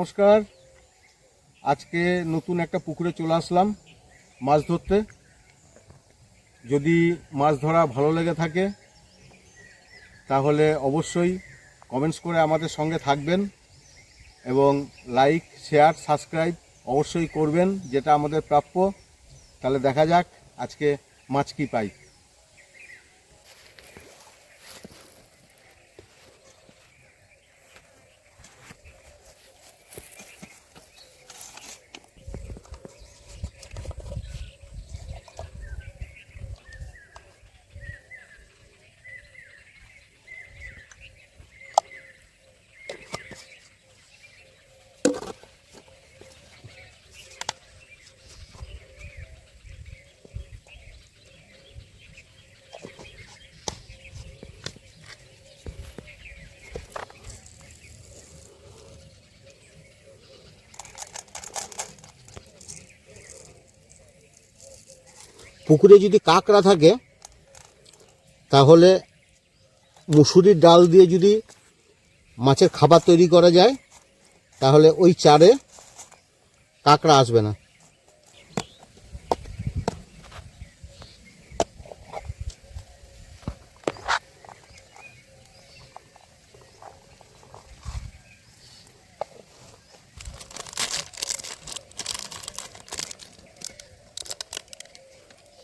নমস্কার। আজকে নতুন একটা পুকুরে চলে আসলাম মাছ ধরতে। যদি মাছ ধরা ভালো লেগে থাকে তাহলে অবশ্যই কমেন্টস করে আমাদের সঙ্গে থাকবেন এবং লাইক, শেয়ার, সাবস্ক্রাইব অবশ্যই করবেন, যেটা আমাদের প্রাপ্য। তাহলে দেখা যাক আজকে মাছ কি পাই। পুকুরে যদি কাঁকড়া থাকে তাহলে মুসুরির ডাল দিয়ে যদি মাছের খাবার তৈরি করা যায় তাহলে ওই চারে কাঁকড়া আসবে না।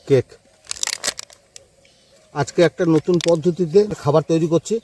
কেক আজকে একটা নতুন পদ্ধতিতে খাবার তৈরি করছি।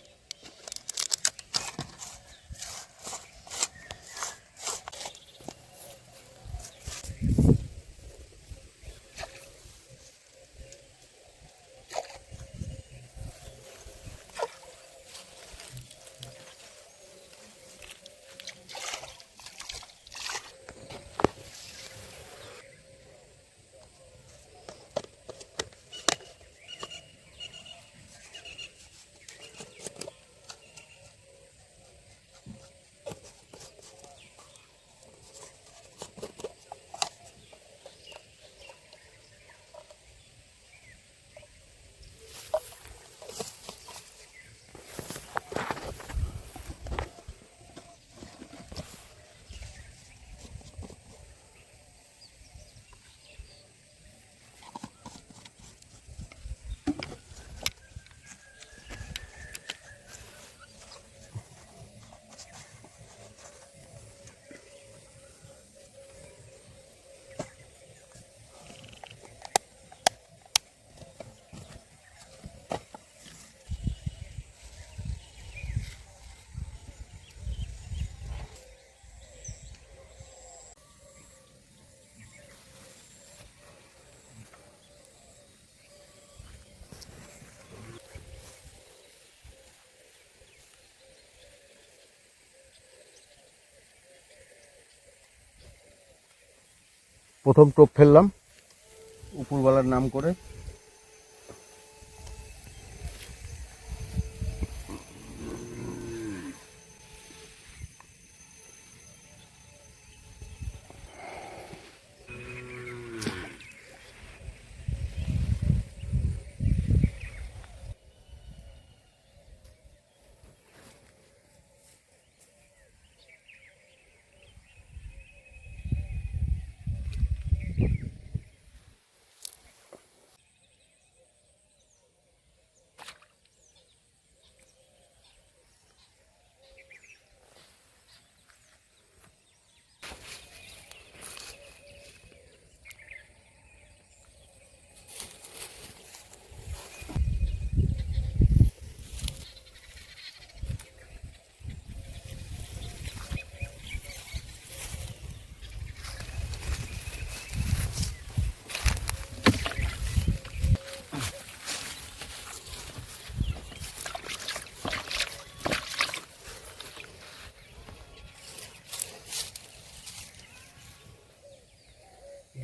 প্রথম টোপ ফেললাম উপরওয়ালার নাম করে।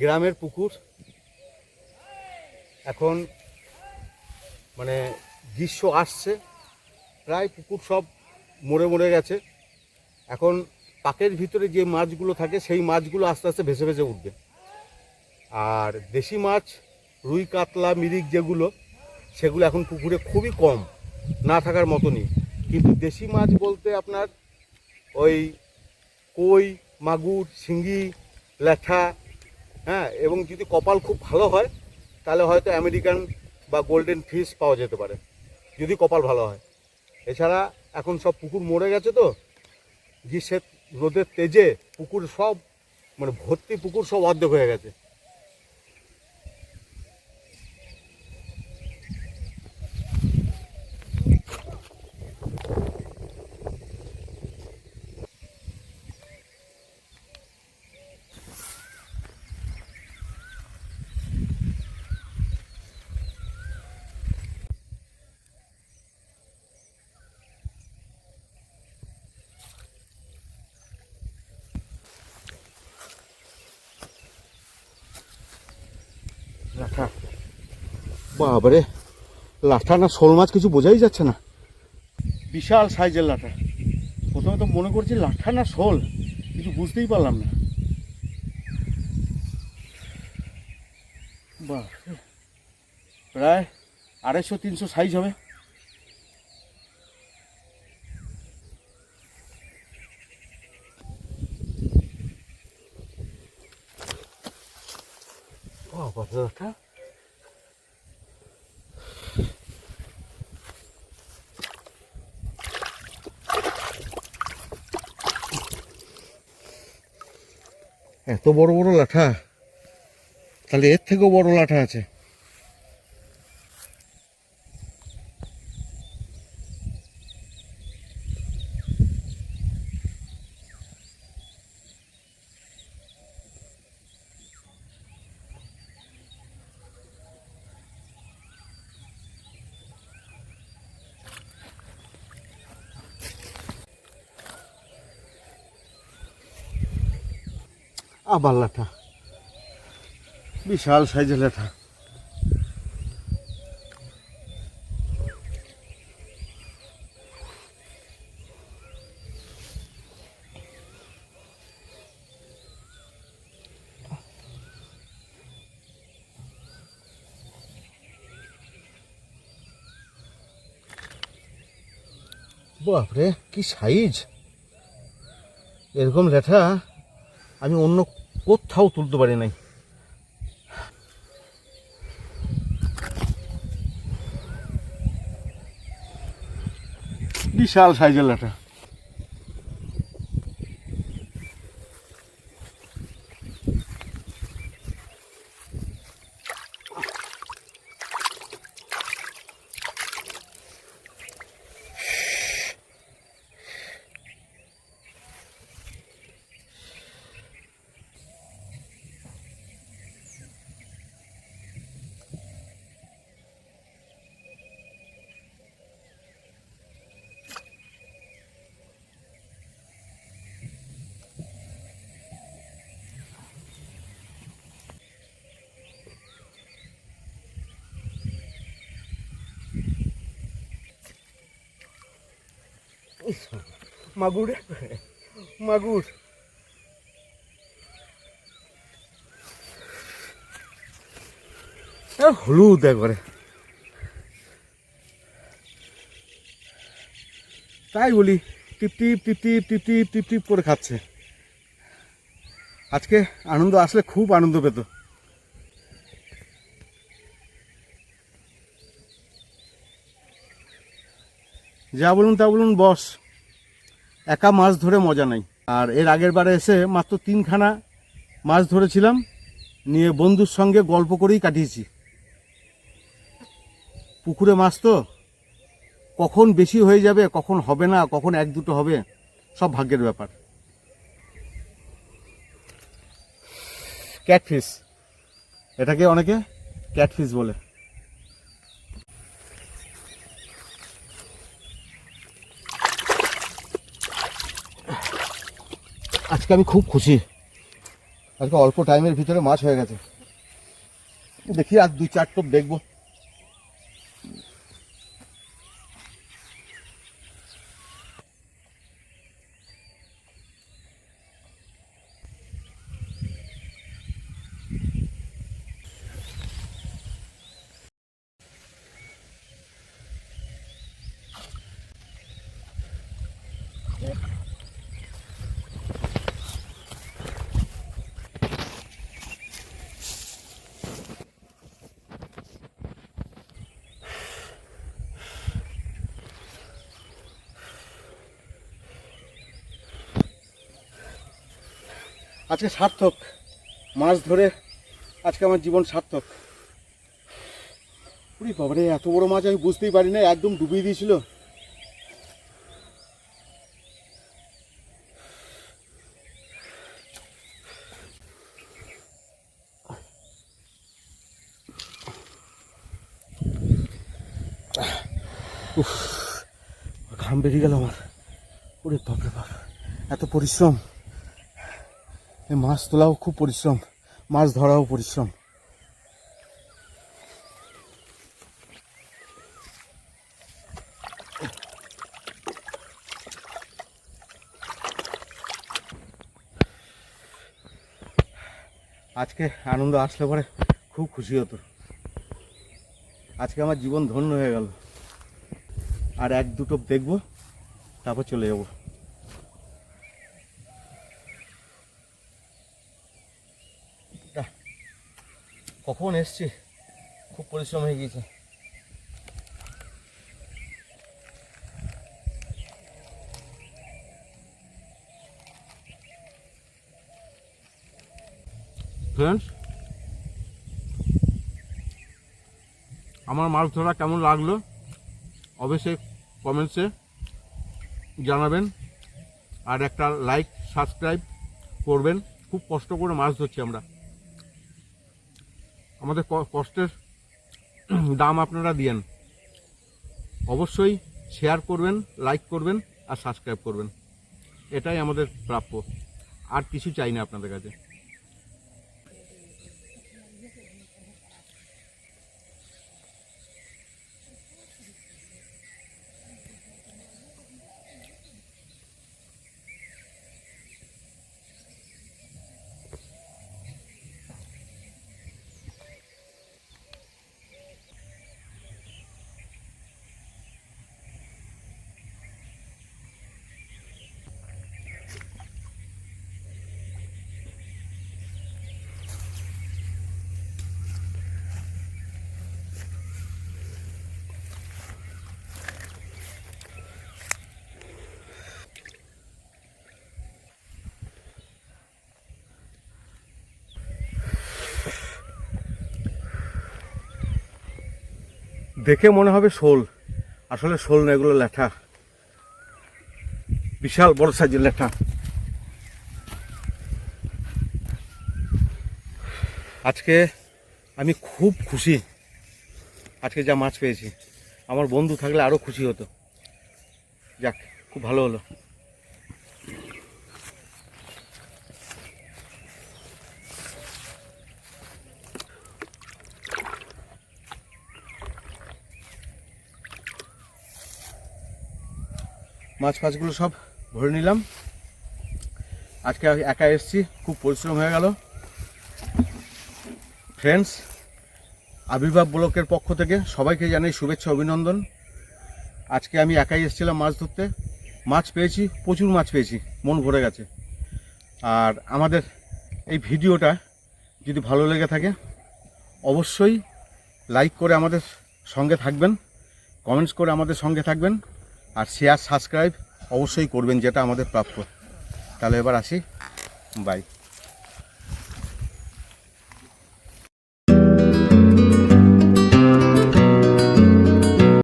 গ্রামের পুকুর এখন মানে গ্রীষ্ম আসছে, প্রায় পুকুর সব মরে মরে গেছে। এখন পাকের ভিতরে যে মাছগুলো থাকে সেই মাছগুলো আস্তে আস্তে ভেসে ভেসে উঠবে। আর দেশি মাছ রুই, কাতলা, মিরিক যেগুলো, সেগুলো এখন পুকুরে খুবই কম, না থাকার মতনই। কিন্তু দেশি মাছ বলতে আপনার ওই কই, মাগুর, শিঙ্গি, ল্যাঠা, হ্যাঁ, এবং যদি কপাল খুব ভালো হয় তাহলে হয়তো আমেরিকান বা গোল্ডেন ফিশ পাওয়া যেতে পারে, যদি কপাল ভালো হয়। এছাড়া এখন সব পুকুর মরে গেছে তো, গ্রীষ্মের রোদের তেজে পুকুর সব মানে ভর্তি, পুকুর সব অর্ধেক হয়ে গেছে। লাঠা, বাবারে, লাঠা না শোল মাছ কিছু বোঝাই যাচ্ছে না। বিশাল সাইজের লাঠা। প্রথমে তো মনে করছি লাঠা না শোল, কিছু বুঝতেই পারলাম না। বাহ, প্রায় 250-300 সাইজ হবে। লাঠা, এত বড় বড় লাঠা, তাহলে এর থেকেও বড় লাঠা আছে। আবার লাঠা, বিশাল সাইজের লাঠা। বাপরে, কি সাইজ! এরকম ল্যাঠা আমি অন্য কোথাও তুলতে পারি নাই। বিশাল সাইজের ল্যাঠা। মাগুর, মাগুর, হলুদ একবারে। তাই বলি, টিপ টিপ টিপ টিপ টিপ টিপ টিপ টিপ করে খাচ্ছে। আজকে আনন্দ আসলে খুব আনন্দ পেত। যা বলুন তা বলুন বস, একা মাছ ধরে মজা নাই। আর এর আগের বারে এসে মাত্র 3খানা মাছ ধরেছিলাম, নিয়ে বন্ধুর সঙ্গে গল্প করেই কাটিয়েছি। পুকুরে মাছ তো কখন বেশি হয়ে যাবে, কখন হবে না, কখন 1-2 হবে, সব ভাগ্যের ব্যাপার। ক্যাটফিশ, এটাকে অনেকে ক্যাটফিশ বলে। আজকে আমি খুব খুশি, আজকে অল্প টাইমের ভিতরে মাছ হয়ে গেছে। দেখি আর 2-4 টোপ দেখবো। আজকে সার্থক, মাছ ধরে আজকে আমার জীবন সার্থক। ওরে বাবারে, এত বড় মাছ আমি বুঝতেই পারি না, একদম ডুবিয়ে দিয়েছিল। উফ, ঘাম বেরিয়ে গেল আমার। ওরে বাপরে বাপ, এত পরিশ্রম! এই মাছ তোলাও খুব পরিশ্রম, মাছ ধরাও পরিশ্রম। আজকে আনন্দ আসলে পরে খুব খুশি হতো। আজকে আমার জীবন ধন্য হয়ে গেল। আর এক দুটো দেখবো, তারপর চলে যাব। কখন এসছি, খুব পরিশ্রম হয়ে গিয়েছে। ফ্রেন্ডস, আমার মাছ ধরা কেমন লাগলো অবশ্যই কমেন্টসে জানাবেন। আর একটা লাইক সাবস্ক্রাইব করবেন। খুব কষ্ট করে মাছ ধরছি আমরা, আমাদের কষ্টের দাম আপনারা দিয়েন। অবশ্যই শেয়ার করবেন, লাইক করবেন আর সাবস্ক্রাইব করবেন। এটাই আমাদের প্রাপ্য, আর কিছু চাই না আপনাদের কাছে। দেখে মনে হবে শোল, আসলে শোল না, এগুলো ল্যাঠা, বিশাল বড় সাইজের ল্যাঠা। আজকে আমি খুব খুশি, আজকে যা মাছ পেয়েছি। আমার বন্ধু থাকলে আরও খুশি হতো। যাক, খুব ভালো হলো। মাছগুলো সব ভরে নিলাম। আজকে একা এসেছি, খুব পরিশ্রম হয়ে গেল। ফ্রেন্ডস, আবির্ভাব ব্লকের পক্ষ থেকে সবাইকে জানাই শুভেচ্ছা, অভিনন্দন। আজকে আমি একাই এসেছিলাম মাছ ধরতে, মাছ পেয়েছি, প্রচুর মাছ পেয়েছি, মন ভরে গেছে। আর আমাদের এই ভিডিওটা যদি ভালো লেগে থাকে অবশ্যই লাইক করে আমাদের সঙ্গে থাকবেন, কমেন্টস করে আমাদের সঙ্গে থাকবেন, আর শেয়ার সাবস্ক্রাইব অবশ্যই করবেন, যেটা আমাদের প্রাপ্য। তাহলে এবার আসি, বাই।